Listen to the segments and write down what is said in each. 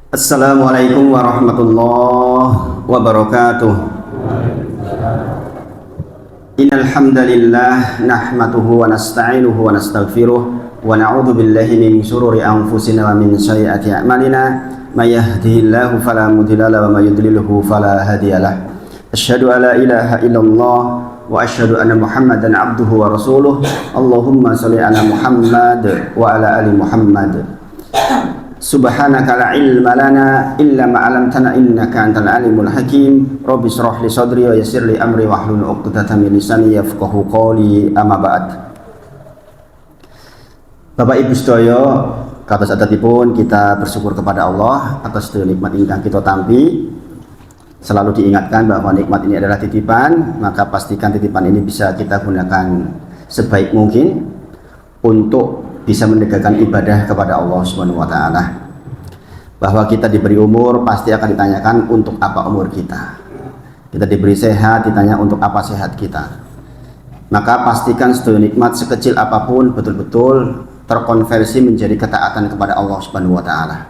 Assalamualaikum warahmatullahi wabarakatuh. Innal hamdalillah nahmaduhu wa nasta'inuhu wa nastaghfiruh wa na'udzu billahi min shururi anfusina wa min sayyiati a'malina may yahdihillahu fala mudilla lahu wa may yudlilhu fala hadiyalah. Asyhadu an la ilaha illallah wa asyhadu anna Muhammadan abduhu wa rasuluh. Allahumma shalli ala Muhammad wa ala ali Muhammad. Subhanaka la ilma lana illa ma 'allamtana innaka antal alimul hakim. Rabbi shrah li sadri wa yassir li amri wahlul 'uqdatam min lisani yafqahu qawli. Amma ba'd. Bapak Ibu sedaya, kados adatipun kita bersyukur kepada Allah atas nikmat ingkang kita tampi. Selalu diingatkan bahwa nikmat ini adalah titipan, maka pastikan titipan ini bisa kita gunakan sebaik mungkin untuk bisa menegakkan ibadah kepada Allah Subhanahu wa taala. Bahwa kita diberi umur pasti akan ditanyakan untuk apa umur kita. Kita diberi sehat ditanya untuk apa sehat kita. Maka pastikan setiap nikmat sekecil apapun betul-betul terkonversi menjadi ketaatan kepada Allah Subhanahu wa taala.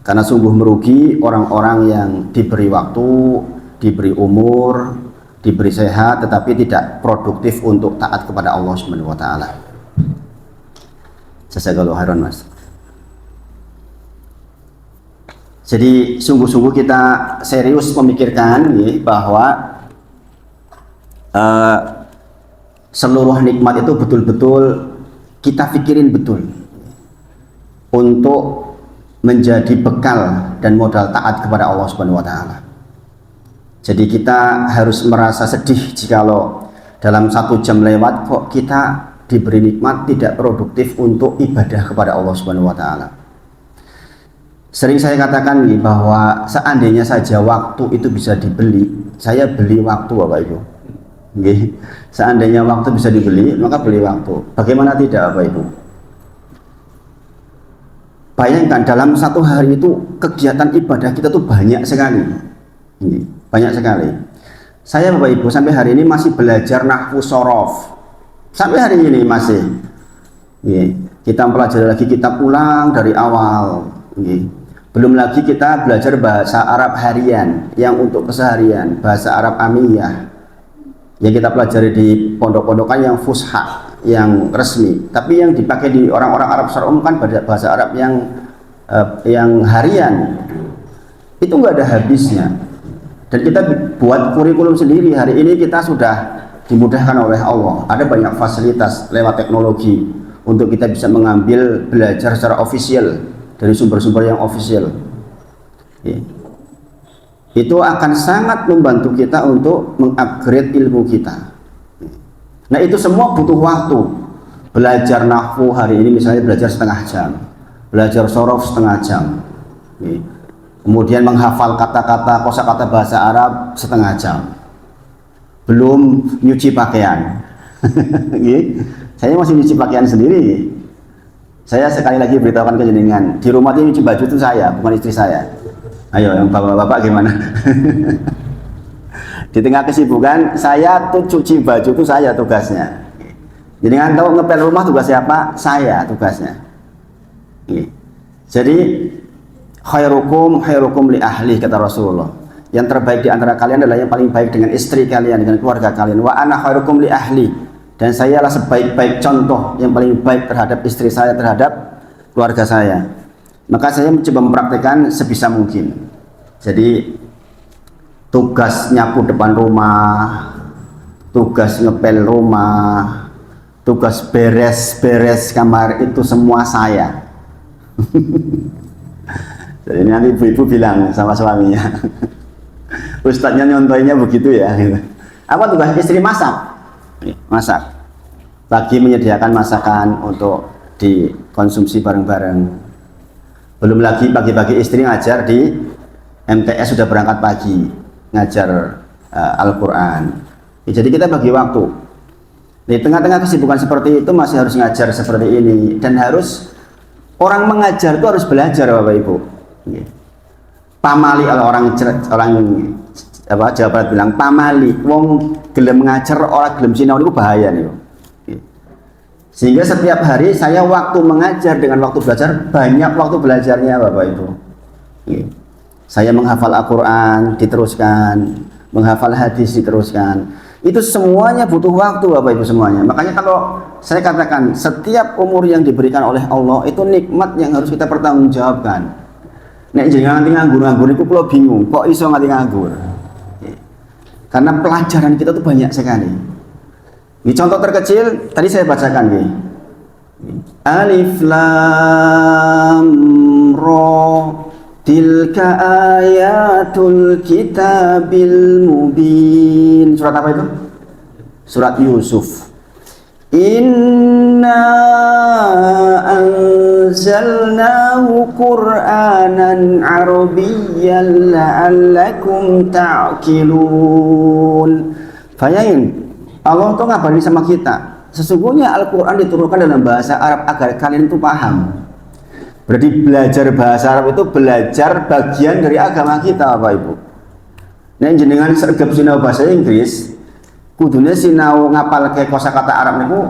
Karena sungguh merugi orang-orang yang diberi waktu, diberi umur, diberi sehat tetapi tidak produktif untuk taat kepada Allah Subhanahu wa taala. Jazakallahu khairan, Mas. Jadi sungguh-sungguh kita serius memikirkan bahwa seluruh nikmat itu betul-betul kita pikirin betul untuk menjadi bekal dan modal taat kepada Allah Subhanahu wa taala. Jadi kita harus merasa sedih jikalau dalam 1 jam lewat kok kita diberi nikmat tidak produktif untuk ibadah kepada Allah Subhanahu wa taala. Sering saya katakan bahwa seandainya saja waktu itu bisa dibeli, saya beli waktu Bapak Ibu. Seandainya waktu bisa dibeli, maka beli waktu. Bagaimana tidak Bapak Ibu? Bayangkan dalam 1 hari itu kegiatan ibadah kita tuh banyak sekali. Banyak sekali. Saya Bapak Ibu sampai hari ini masih belajar nahwu shorof. Sampai hari ini masih kita mempelajari lagi kitab ulang dari awal. Belum lagi kita belajar bahasa Arab harian yang untuk keseharian, bahasa Arab amiyah yang kita pelajari di pondok-pondokan yang fusha, yang resmi. Tapi yang dipakai di orang-orang Arab secara umum kan bahasa Arab yang harian. Itu nggak ada habisnya. Dan kita buat kurikulum sendiri. Hari ini kita sudah dimudahkan oleh Allah, ada banyak fasilitas lewat teknologi untuk kita bisa mengambil belajar secara official dari sumber-sumber yang official. Itu akan sangat membantu kita untuk mengupgrade ilmu kita. Nah itu semua butuh waktu. Belajar nahwu hari ini misalnya belajar setengah jam, belajar shorof setengah jam, kemudian menghafal kata-kata kosakata bahasa Arab setengah jam, belum nyuci pakaian. Saya masih nyuci pakaian sendiri. Saya sekali lagi beritahukan ke jenengan, di rumah ini nyuci baju itu saya, bukan istri saya. Ayo yang bapak-bapak gimana? Di tengah kesibukan saya tuh cuci baju itu saya tugasnya. Jenengan tahu ngepel rumah tugas siapa? Saya tugasnya. Jadi khairukum li ahli kata Rasulullah. Yang terbaik di antara kalian adalah yang paling baik dengan istri kalian, dengan keluarga kalian. Wa ana khairukum li ahli, dan saya adalah sebaik-baik contoh yang paling baik terhadap istri saya, terhadap keluarga saya. Maka saya mencoba mempraktikkan sebisa mungkin. Jadi tugas nyapu depan rumah, tugas ngepel rumah, tugas beres-beres kamar itu semua saya. Jadi nanti ibu-ibu bilang sama suaminya, Ustadznya nyontohnya begitu ya. Apa tugas istri? Masak. Masak. Pagi menyediakan masakan untuk dikonsumsi bareng-bareng. Belum lagi pagi-pagi istri ngajar di MTS, sudah berangkat pagi ngajar Al-Quran. Jadi kita bagi waktu. Di tengah-tengah kesibukan seperti itu masih harus ngajar seperti ini, dan harus orang mengajar itu harus belajar Bapak Ibu. Pamali, kalau orang Jawa Barat bilang pamali, wong gelem ngajar orang gelem sinau itu bahaya nih. Sehingga setiap hari saya waktu mengajar dengan waktu belajar banyak waktu belajarnya Bapak Ibu. Saya menghafal Al-Quran diteruskan, menghafal hadis diteruskan. Itu semuanya butuh waktu Bapak Ibu semuanya. Makanya kalau saya katakan setiap umur yang diberikan oleh Allah itu nikmat yang harus kita pertanggungjawabkan. Nek jangan nganggur-nganggur itu kalau bingung, kok iso nganti nganggur? Karena pelajaran kita tuh banyak sekali. Ini contoh terkecil tadi saya bacakan nih. Alif Lam Ra tilka ayatul kitabil mubin. Surat apa itu? Surat Yusuf. Inna anzalnahu Qur'anan Arabiyyan la'allakum ta'qilun. Bayangin, Allah tuh ngabarin sama kita. Sesungguhnya Al-Quran diturunkan dalam bahasa Arab agar kalian itu paham. Berarti belajar bahasa Arab itu belajar bagian dari agama kita Bapak Ibu. Nah jenengan sergap sinau bahasa Inggris, kudunya sinau ngapal ke kosakata Arab itu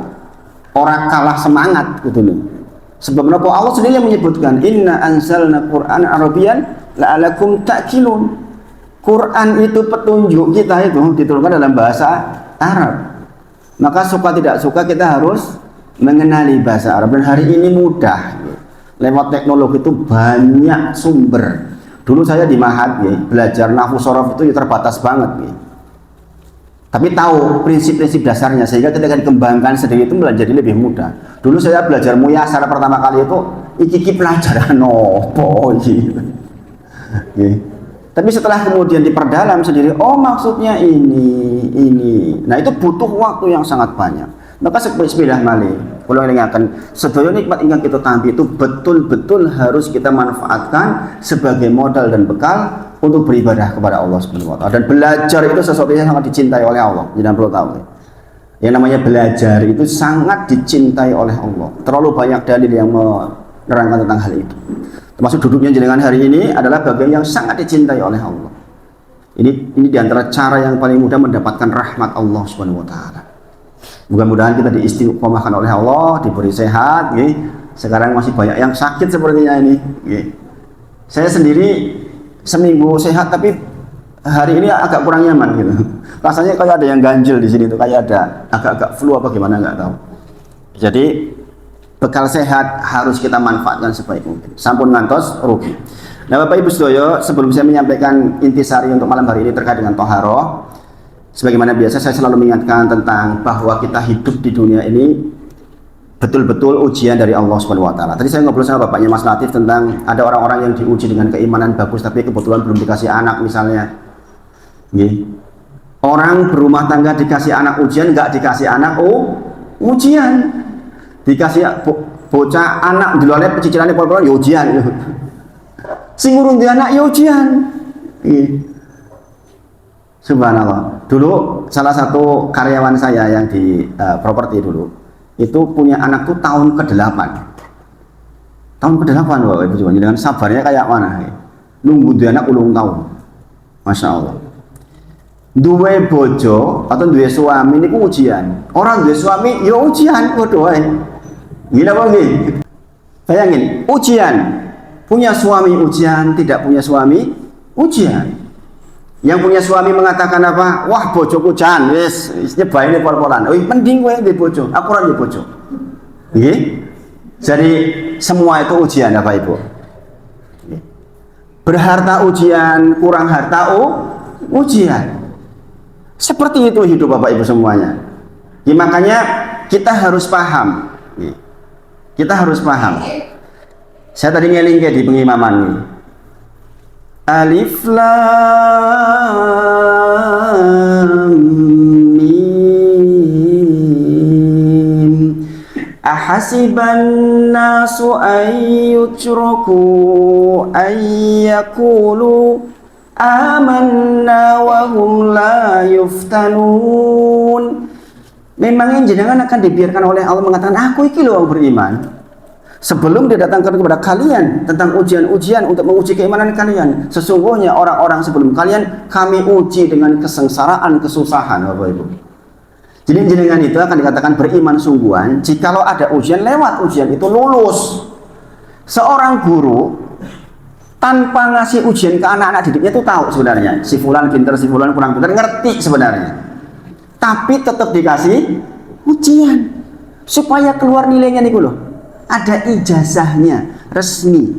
orang kalah semangat kudune. Sebab menapa Allah sendiri yang menyebutkan inna anzalna Qur'an Arabiyyan la'alakum ta'qilun. Quran itu petunjuk kita itu diturunkan dalam bahasa Arab. Maka suka tidak suka kita harus mengenali bahasa Arab, dan hari ini mudah. Lewat teknologi itu banyak sumber. Dulu saya di Mahat belajar nahwu sorof itu terbatas banget. Tapi tahu prinsip-prinsip dasarnya sehingga ketika dikembangkan sendiri itu menjadi lebih mudah. Dulu saya belajar muyasar pertama kali itu iki pelajaran opo gitu. Tapi setelah kemudian diperdalam sendiri, oh maksudnya ini. Nah itu butuh waktu yang sangat banyak. Maka sepeda malih, kalau ingatkan sedaya nikmat ingkang kita tampi itu betul-betul harus kita manfaatkan sebagai modal dan bekal untuk beribadah kepada Allah Subhanahu wa taala. Dan belajar itu sesuatu yang sangat dicintai oleh Allah. Jangan perlu tahu. Yang namanya belajar itu sangat dicintai oleh Allah. Terlalu banyak dalil yang menerangkan tentang hal itu. Termasuk duduknya jenengan hari ini adalah bagian yang sangat dicintai oleh Allah. Ini diantara cara yang paling mudah mendapatkan rahmat Allah Subhanahu wa taala. Mudah-mudahan kita diistiqomahkan oleh Allah, diberi sehat. Sekarang masih banyak yang sakit sepertinya ini. Saya sendiri seminggu sehat, tapi hari ini agak kurang nyaman gitu. Rasanya kayak ada yang ganjil di sini tuh, kayak ada agak-agak flu apa gimana nggak tahu. Jadi bekal sehat harus kita manfaatkan sebaik mungkin. Sampun ngantos rugi. Nah Bapak Ibu sedaya, sebelum saya menyampaikan intisari untuk malam hari ini terkait dengan toharoh, sebagaimana biasa saya selalu mengingatkan tentang bahwa kita hidup di dunia ini betul-betul ujian dari Allah Subhanahu wa taala. Tadi saya ngobrol sama bapaknya Mas Latif tentang ada orang-orang yang diuji dengan keimanan bagus tapi kebetulan belum dikasih anak misalnya. Orang berumah tangga dikasih anak ujian, nggak dikasih anak ujian. Dikasih bocah anak di luar pecicilannya pol-polan ya ujian. Sing ngurung di anak ya ujian. Subhanallah. Dulu salah satu karyawan saya yang di properti dulu itu punya anak tuh tahun ke-8. Tahun ke-8 Bapak Ibu coba dengan sabarnya kayak mana? Nunggu dia anak ulung tahun. Masya Allah. Duwe bojo atau duwe suami ini ujian. Orang duwe suami ya ujian, waduh. Gila banget. Bayangin, ujian. Punya suami ujian, tidak punya suami ujian. Yang punya suami mengatakan apa? Wah bojoku jan, wis nyebaine pol-polan. Mending kowe ndek bojo, aku ora ndek bojo. Nggih. Jadi semua itu ujian Bapak Ibu. Berharta ujian, kurang harta ujian. Seperti itu hidup Bapak Ibu semuanya. Makanya kita harus paham. Kita harus paham. Saya tadi ngeling di pengimaman nih. Alif Lam Mim. Ahasiban nasu ayyutraku ayyakulu amanna wa hum la yuftanun. Memangnya jenengan akan dibiarkan oleh Allah mengatakan aku iki loh beriman sebelum dia datangkan kepada kalian tentang ujian-ujian untuk menguji keimanan kalian. Sesungguhnya orang-orang sebelum kalian kami uji dengan kesengsaraan, kesusahan Bapak Ibu. Jadi jenengan itu akan dikatakan beriman sungguhan jikalau ada ujian, lewat ujian itu lulus. Seorang guru tanpa ngasih ujian ke anak-anak didiknya tuh tahu sebenarnya si fulan pinter, si fulan kurang pinter, ngerti sebenarnya, tapi tetap dikasih ujian supaya keluar nilainya nih loh, ada ijazahnya resmi.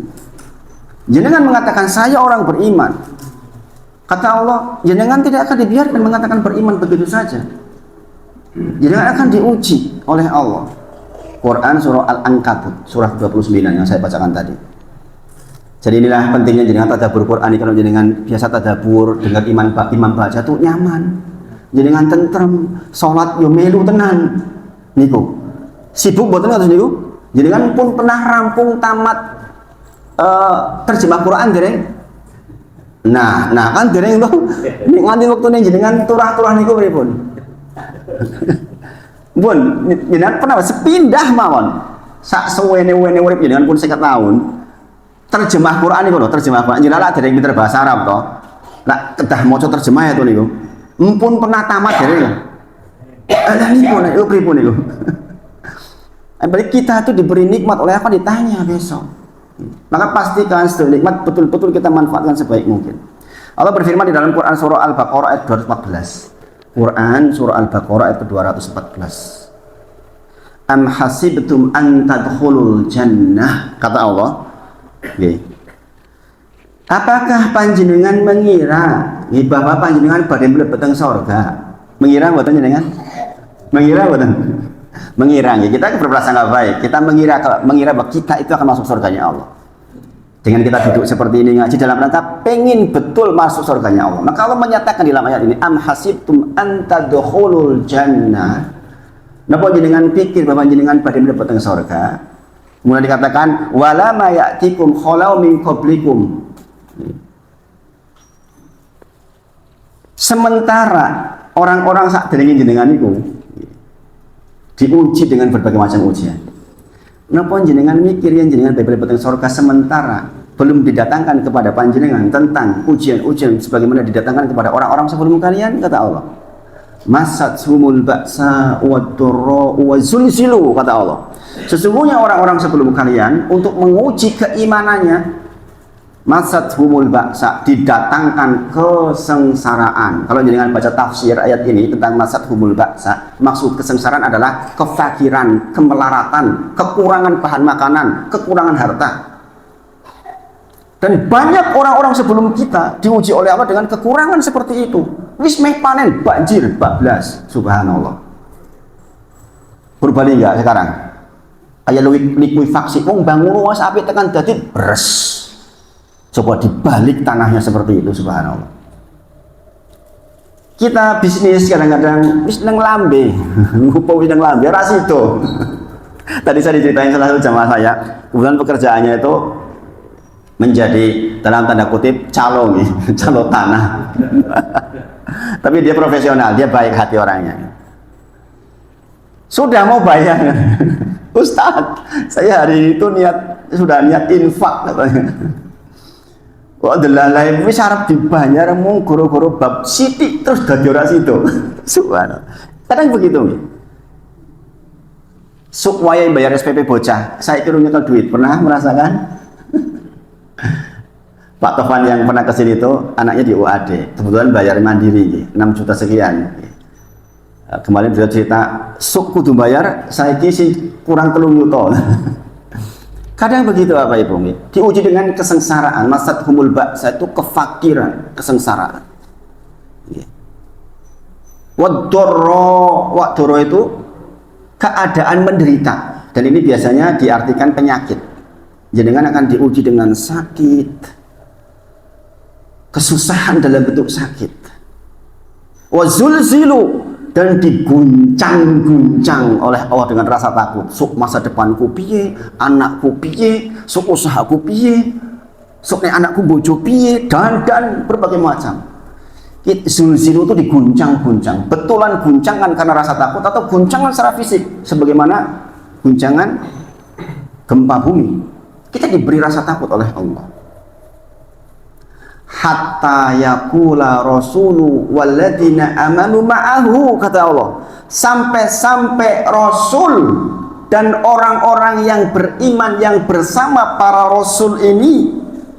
Jenengan mengatakan saya orang beriman, kata Allah jenengan tidak akan dibiarkan mengatakan beriman begitu saja, jenengan akan diuji oleh Allah. Quran surah Al-Ankabut surah 29 yang saya bacakan tadi. Jadi inilah pentingnya jenengan tadabbur Quran. Kalau jenengan biasa tadabbur, dengar imam baca tuh nyaman, jenengan tentrem, sholat yo melu tenan niku. Sibuk mboten kados niku? Jenengan pun pernah rampung tamat terjemah Quran dereng? Nah kan dereng tuh. Nek nganti wektune jenengan turah-turah niku pripun? Pun jenengan pernah sepindah mawon. Sak suwene-wene urip jenengan pun 50 tahun. Terjemah Quran niku lho, terjemah Quran jenengan dereng pinter bahasa Arab to. Lah kedah maca terjemah ya to niku. Mumpun pernah tamat dereng. Lah niku nek pripun niku? Berarti kita itu diberi nikmat oleh apa ditanya besok. Maka pastikan setelah nikmat betul-betul kita manfaatkan sebaik mungkin. Allah berfirman di dalam Quran surah Al-Baqarah ayat 214. Quran surah Al-Baqarah ayat 214. Am hasibtum an tadkhulul jannah, kata Allah. Okay. Apakah panjenengan mengira bahwa panjenengan badhe mlebet teng surga? Mengira mboten jenengan? Mengira mboten? Mengira, kita berprasangka baik, kita mengira bahwa kita itu akan masuk surganya Allah. Dengan kita duduk seperti ini ngaji dalam rangka pengen betul masuk surganya Allah. Maka Allah menyatakan di dalam ayat ini, am hasibtum an tadkhulul jannah. Napa jenengan pikir bahwa jenengan pada mendapatkan surga? Kemudian dikatakan wala ma ya'tikum khalau min qablikum. Sementara orang-orang sak derenge jenengan niku diuji dengan berbagai macam ujian. Napa jenengan mikir yang jenengan bebas surga sementara belum didatangkan kepada panjenengan tentang ujian-ujian sebagaimana didatangkan kepada orang-orang sebelum kalian, kata Allah. Masathumul ba'sa wad-dharra wa zulzilu, kata Allah. Sesungguhnya orang-orang sebelum kalian untuk menguji keimanannya, masathumul ba'sa, didatangkan kesengsaraan. Kalau jenengan baca tafsir ayat ini tentang masathumul ba'sa, maksud kesengsaraan adalah kefakiran, kemelaratan, kekurangan bahan makanan, kekurangan harta. Dan banyak orang-orang sebelum kita diuji oleh Allah dengan kekurangan seperti itu. Wis meh panen banjir bablas, subhanallah. Berbalik enggak sekarang? Kayak likuifaksi, wong bangun wis apik tekan dadi bres. Coba dibalik tanahnya seperti itu, subhanallah. Kita bisnis kadang-kadang wis nang lambe, ngupo wis nang lambe ra sido. Tadi saya diceritain salah satu jamaah saya, kebetulan pekerjaannya itu menjadi dalam tanda kutip calo nih, calo tanah. Tapi dia profesional, dia baik hati orangnya. Sudah mau bayar, Ustadz, saya hari itu sudah niat infak katanya. Kok delalai wis arep dibayar mung goro-goro bab sithik terus dadi ora sido. Subhanallah. Kadang begitu nih. Sok wayahe bayar SPP bocah, saya kira nyekel duit. Pernah merasakan? Pak Tovan yang pernah kesini itu anaknya di UAD, kebetulan bayar mandiri 6 juta sekian. Kemarin beliau cerita, sok kudu bayar, saya kisi kurang 3 juta. Kadang begitu Bapak Ibu, diuji dengan kesengsaraan, masathumul ba'sa itu kefakiran, kesengsaraan. Wad-dharra itu keadaan menderita, dan ini biasanya diartikan penyakit. Jenengan akan diuji dengan sakit, kesusahan dalam bentuk sakit. Wazulzilu, dan diguncang-guncang oleh Allah dengan rasa takut. Sok masa depanku piye, anakku piye, sok usahaku piye, sok nek anakku bojo piye, dan berbagai macam. Zulzilu itu diguncang-guncang. Betulan guncangan karena rasa takut atau guncangan secara fisik, sebagaimana guncangan gempa bumi. Kita diberi rasa takut oleh Allah. Hatta yakula rasulu walladzina amanu ma'ahu, kata Allah, sampai Rasul dan orang-orang yang beriman yang bersama para Rasul ini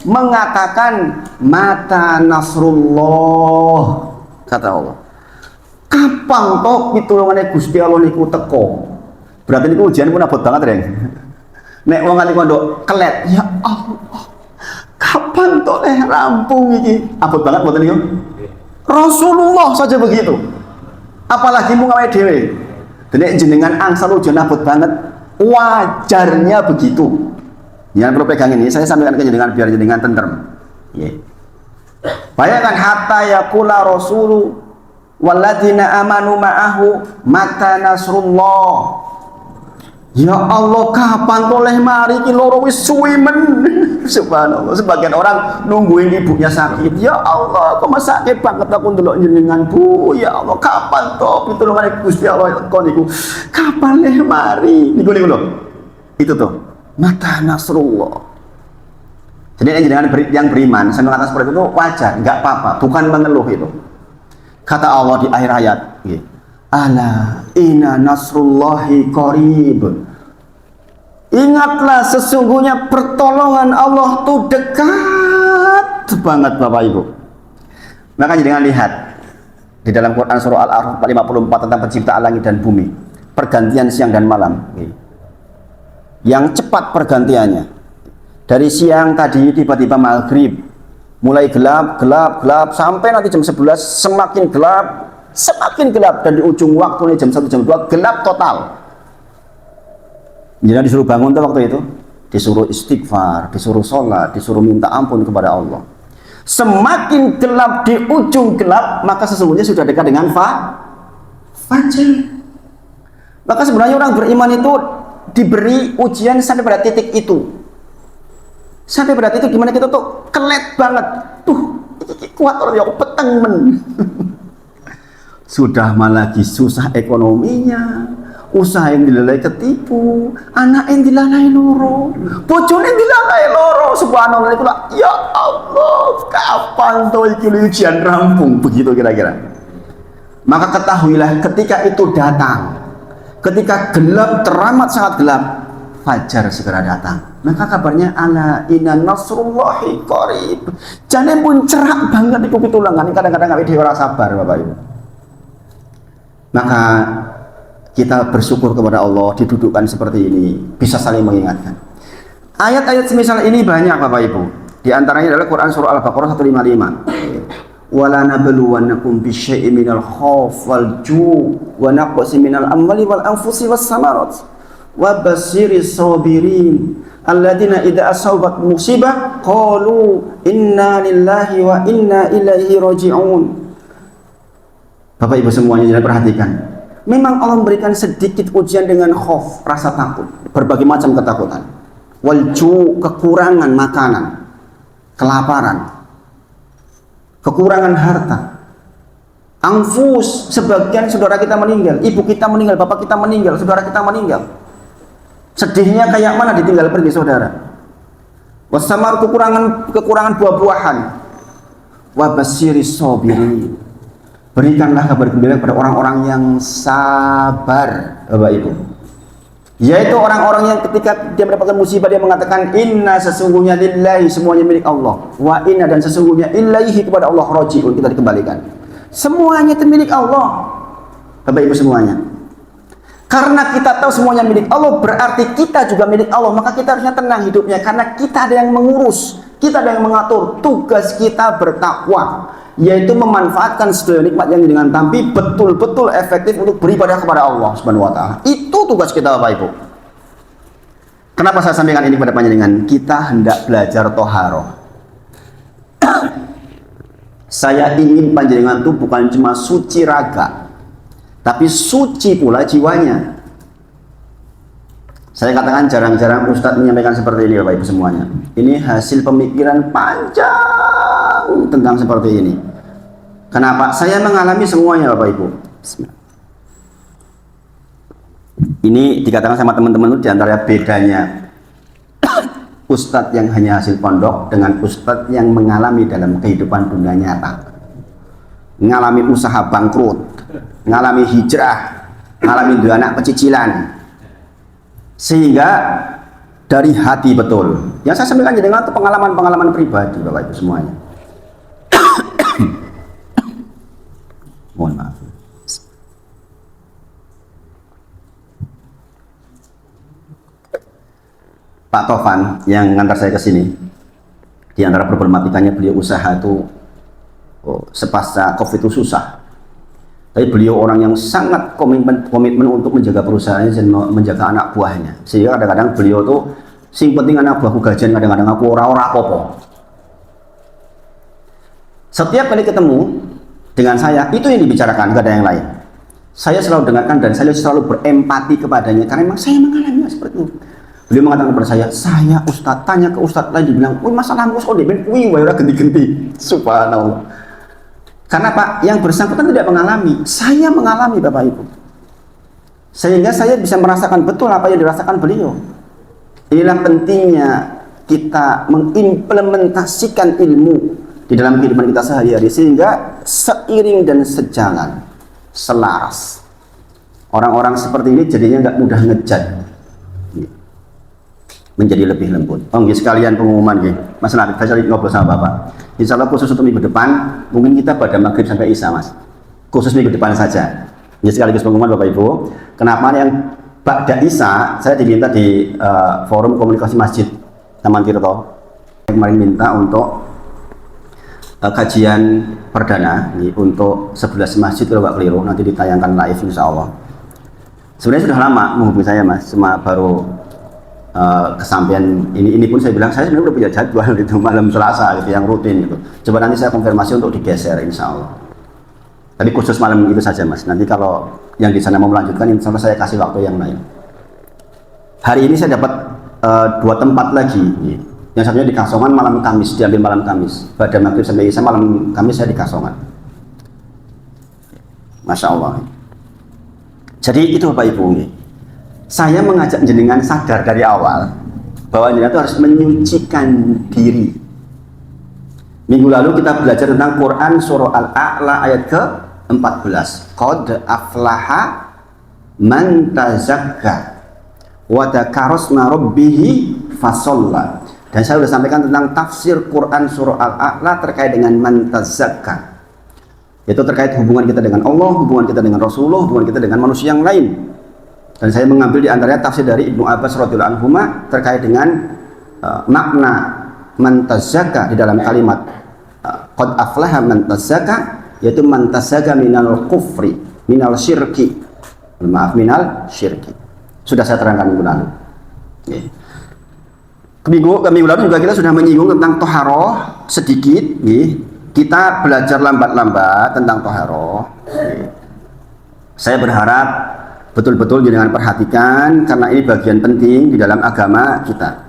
mengatakan mata nasrullah, kata Allah. Kapan toh pitulungane Gusti Allah niku teko? Berarti niku ujian pun abot banget, Reng. Nek wong nganti pondok kelet, ya Allah. Kapan toh rampung iki? Abot banget mboten niku? Rasulullah saja begitu. Apalagi mung awake dhewe. Dene jenengan angsal ujian abot banget, wajarnya begitu. Jangan perlu pegang ini, saya sampaikan ke jenengan biar jenengan tentrem. Yeah. Bayangkan hatta yaqula rasulu walladzina amanu ma'ahu mata nasrullah. Ya Allah, kapan toleh mari ki loro wis suwi men. Subhanallah, sebagian orang nungguin ibunya sakit. Ya Allah, kok sakit banget aku ndelok jenengan, Bu. Ya Allah, kapan to pitulungan Gusti Allah kon niku? Kapan leh mari? Niku lho. Itu tuh, mata nasrullah. Jadi jenengan yang beriman, saya mengatakan seperti itu wajar, enggak apa-apa, bukan mengeluh itu. Kata Allah di akhir ayat, ala inna nasrullahi qarib. Ingatlah sesungguhnya pertolongan Allah tuh dekat banget Bapak Ibu. Maka jangan lihat di dalam Quran surah Al-A'raf 54 tentang penciptaan langit dan bumi, pergantian siang dan malam. Yang cepat pergantiannya. Dari siang tadi tiba-tiba maghrib, mulai gelap sampai nanti jam 11 semakin gelap dan di ujung waktu jam 1 jam 2 gelap total. Jadi disuruh bangun tuh waktu itu, disuruh istighfar, disuruh sholat, disuruh minta ampun kepada Allah. Semakin gelap di ujung gelap, maka sesungguhnya sudah dekat dengan fajar. Maka sebenarnya orang beriman itu diberi ujian sampai pada titik itu. Sampai pada titik gimana kita tuh kelet banget. Tuh, kuat orang yang peteng men. Sudah malah lagi susah ekonominya, usaha yang dilalai ketipu, anak yang dilalai loro, bojone yang dilalai loro. Subhanallah, ya Allah, kapan tuh ujian rampung? Begitu kira-kira. Maka ketahuilah ketika itu datang, ketika gelap teramat sangat gelap, fajar segera datang. Maka kabarnya ala inna nasrullahi qarib. Jane pun cerak banget iku pitulungan. Kadang-kadang awake dhewe ora sabar Bapak Ibu. Maka kita bersyukur kepada Allah didudukkan seperti ini, bisa saling mengingatkan. Ayat-ayat semisal ini banyak Bapak Ibu. Di antaranya adalah Quran surah Al-Baqarah 155. Wala nabluwannakum bisyai'in minal khauf wal ju' wa naqsin minal amwali wal anfusi was samarat wa basyiris sabirin alladzina idza asabat musibah qalu inna lillahi wa inna ilaihi raji'un. Bapak Ibu semuanya jangan perhatikan. Memang Allah memberikan sedikit ujian dengan khauf, rasa takut, berbagai macam ketakutan. Walju, kekurangan makanan, kelaparan, kekurangan harta. Anfus, sebagian saudara kita meninggal, ibu kita meninggal, bapak kita meninggal, saudara kita meninggal. Sedihnya kayak mana ditinggal pergi saudara. Wasamar, kekurangan buah-buahan. Wabasyiris sabirin, berikanlah kabar gembira kepada orang-orang yang sabar Bapak Ibu, yaitu orang-orang yang ketika dia mendapatkan musibah dia mengatakan inna sesungguhnya lillahi, semuanya milik Allah, wa inna dan sesungguhnya ilaihi kepada Allah rajiun, kita dikembalikan. Semuanya itu milik Allah Bapak Ibu semuanya. Karena kita tahu semuanya milik Allah, berarti kita juga milik Allah. Maka kita harusnya tenang hidupnya, karena kita ada yang mengurus, kita ada yang mengatur. Tugas kita bertakwa, yaitu memanfaatkan segala nikmat yang dengan tapi betul-betul efektif untuk beribadah kepada Allah Subhanahu wa taala. Itu tugas kita Bapak Ibu. Kenapa saya sampaikan ini kepada panjenengan? Kita hendak belajar toharoh. Saya ingin panjenengan itu bukan cuma suci raga, tapi suci pula jiwanya. Saya katakan jarang-jarang Ustadz menyampaikan seperti ini Bapak Ibu semuanya. Ini hasil pemikiran panjang tentang seperti ini. Kenapa? Saya mengalami semuanya Bapak Ibu. Bismillah. Ini dikatakan sama teman-teman itu diantara bedanya Ustadz yang hanya hasil pondok dengan Ustadz yang mengalami dalam kehidupan dunia nyata. Mengalami usaha bangkrut, mengalami hijrah, mengalami dua anak pecicilan. Sehingga dari hati betul. Yang saya sampaikan jenengan itu pengalaman-pengalaman pribadi Bapak Ibu semuanya. Mohon maaf. Pak Tovan yang ngantar saya ke sini, di antara problematikanya beliau usaha itu sepasca COVID itu susah. Tapi beliau orang yang sangat komitmen untuk menjaga perusahaannya dan menjaga anak buahnya. Sehingga kadang-kadang beliau tuh sing penting anak buahku gajian, kadang-kadang aku ora apa-apa. Setiap kali ketemu dengan saya, itu yang dibicarakan, gak ada yang lain. Saya selalu dengarkan dan saya selalu berempati kepadanya karena memang saya mengalaminya seperti itu. Beliau mengatakan kepada saya Ustadz, tanya ke Ustadz lain, dibilang, wih masalahmu kok deben, wih wah ganti-ganti. Subhanallah. Karena Pak, yang bersangkutan tidak mengalami, saya mengalami Bapak Ibu. Sehingga saya bisa merasakan betul apa yang dirasakan beliau. Inilah pentingnya kita mengimplementasikan ilmu di dalam kehidupan kita sehari-hari, sehingga seiring dan sejalan, selaras. Orang-orang seperti ini jadinya nggak mudah ngejat, menjadi lebih lembut. Oh, sekalian pengumuman gitu. Mas Nadif, saya ngobrol sama Bapak. Insya Allah khusus untuk minggu depan, mungkin kita pada maghrib sampai isya, Mas. Khusus minggu depan saja. Ini sekaligus pengumuman Bapak Ibu. Kenapa yang ba'da isya, saya diminta di forum komunikasi masjid Taman Tirto. Kemarin minta untuk kajian perdana nih, untuk 11 masjid kalau nggak keliru, nanti ditayangkan live insya Allah. Sebenarnya sudah lama menghubungi saya, Mas, cuma baru kesampaian ini pun saya bilang saya sebenarnya udah punya jadwal itu malam Selasa gitu yang rutin gitu. Coba nanti saya konfirmasi untuk digeser insya Allah. Tapi khusus malam itu saja Mas. Nanti kalau yang di sana mau melanjutkan insya Allah saya kasih waktu yang lain. Hari ini saya dapat 2 tempat lagi. Yang satunya di Kasongan malam Kamis, diambil malam Kamis. Pada maghrib sampai isya malam Kamis saya di Kasongan. Masya Allah. Jadi itu Bapak Ibu nih. Saya mengajak jenengan sadar dari awal bahwa jenengan itu harus menyucikan diri. Minggu lalu kita belajar tentang Quran surah Al-A'la ayat ke-14. Qad aflaha man tazakka wa dzakara rabbihi fasalla. Dan saya sudah sampaikan tentang tafsir Quran surah Al-A'la terkait dengan man tazakka. Itu terkait hubungan kita dengan Allah, hubungan kita dengan Rasulullah, hubungan kita dengan manusia yang lain. Dan saya mengambil di antaranya tafsir dari Ibnu Abbas radhiyallahu anhu terkait dengan makna man tazakka di dalam kalimat qad aflaha man tazakka, yaitu man tazakka minal kufri, minal syirki. Maaf, minal syirki. Sudah saya terangkan minggu lalu. Minggu lalu juga kita sudah menyinggung tentang toharoh sedikit. Kita belajar lambat-lambat tentang toharoh. Saya berharap betul-betul jangan perhatikan karena ini bagian penting di dalam agama kita.